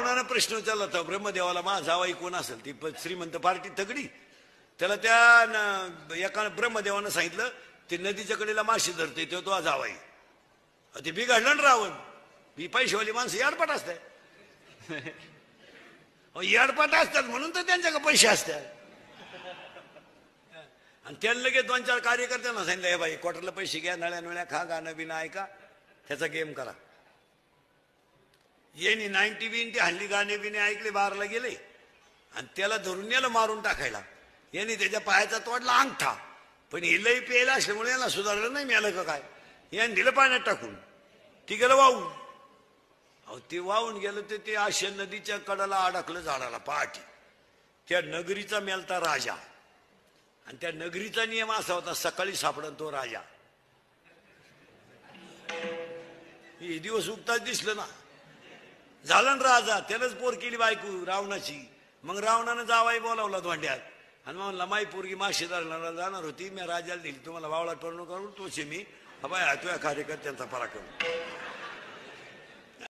रावणानं प्रश्न विचारला होता ब्रह्मदेवाला, माझा जावाई कोण असेल? ती श्रीमंत पार्टी तगडी. त्याला त्या एका ब्रह्मदेवानं सांगितलं ते नदीच्या कडेला माशी धरते तो जावाई. ते बिघडलं ना रावण. ही पैशावाली माणसं याडपाट असतात, याडपाट असतात म्हणून तर त्यांच्याकडे पैसे असतात. आणि त्यांना लगेच 2-4 कार्यकर्त्यांना सांगितलं, हे बाई क्वार्टरला पैसे घ्या, नळ्या नळ्या खा, गाणं बिणं ऐका, त्याचा गेम करा. येणी 90 बिन हल्ली गाणे बिणे ऐकले, बारला गेले आणि त्याला धरून नेलं मारून टाकायला. यांनी त्याच्या पायाचा तोडला अंगठा. पण हे लई प्यायला असल्यामुळे याला सुधारलं नाही, मिळालं का काय, याने दिलं पाण्यात टाकून. ती गेलं वाहून. अहो ते वाहून गेलं तर ते आशा नदीच्या कडाला अडकलं झाडाला पहाटे. त्या नगरीचा मेलता राजा. आणि त्या नगरीचा नियम असा होता, सकाळी सापडन तो राजा. हे दिवस उगताच दिसलं ना, झालं ना राजा. त्यानंच पोर केली बायको रावणाची. मग रावणानं जावाई बोलावला धोंड्यात आणि म्हणला, माई पोरगी माशी धरणारा जाणार होती, मी राजाला दिली, तुम्हाला वावळा टोळणं करून तोचे मी. बाय तुझ्या कार्यकर्त्यांचा पराक्रम.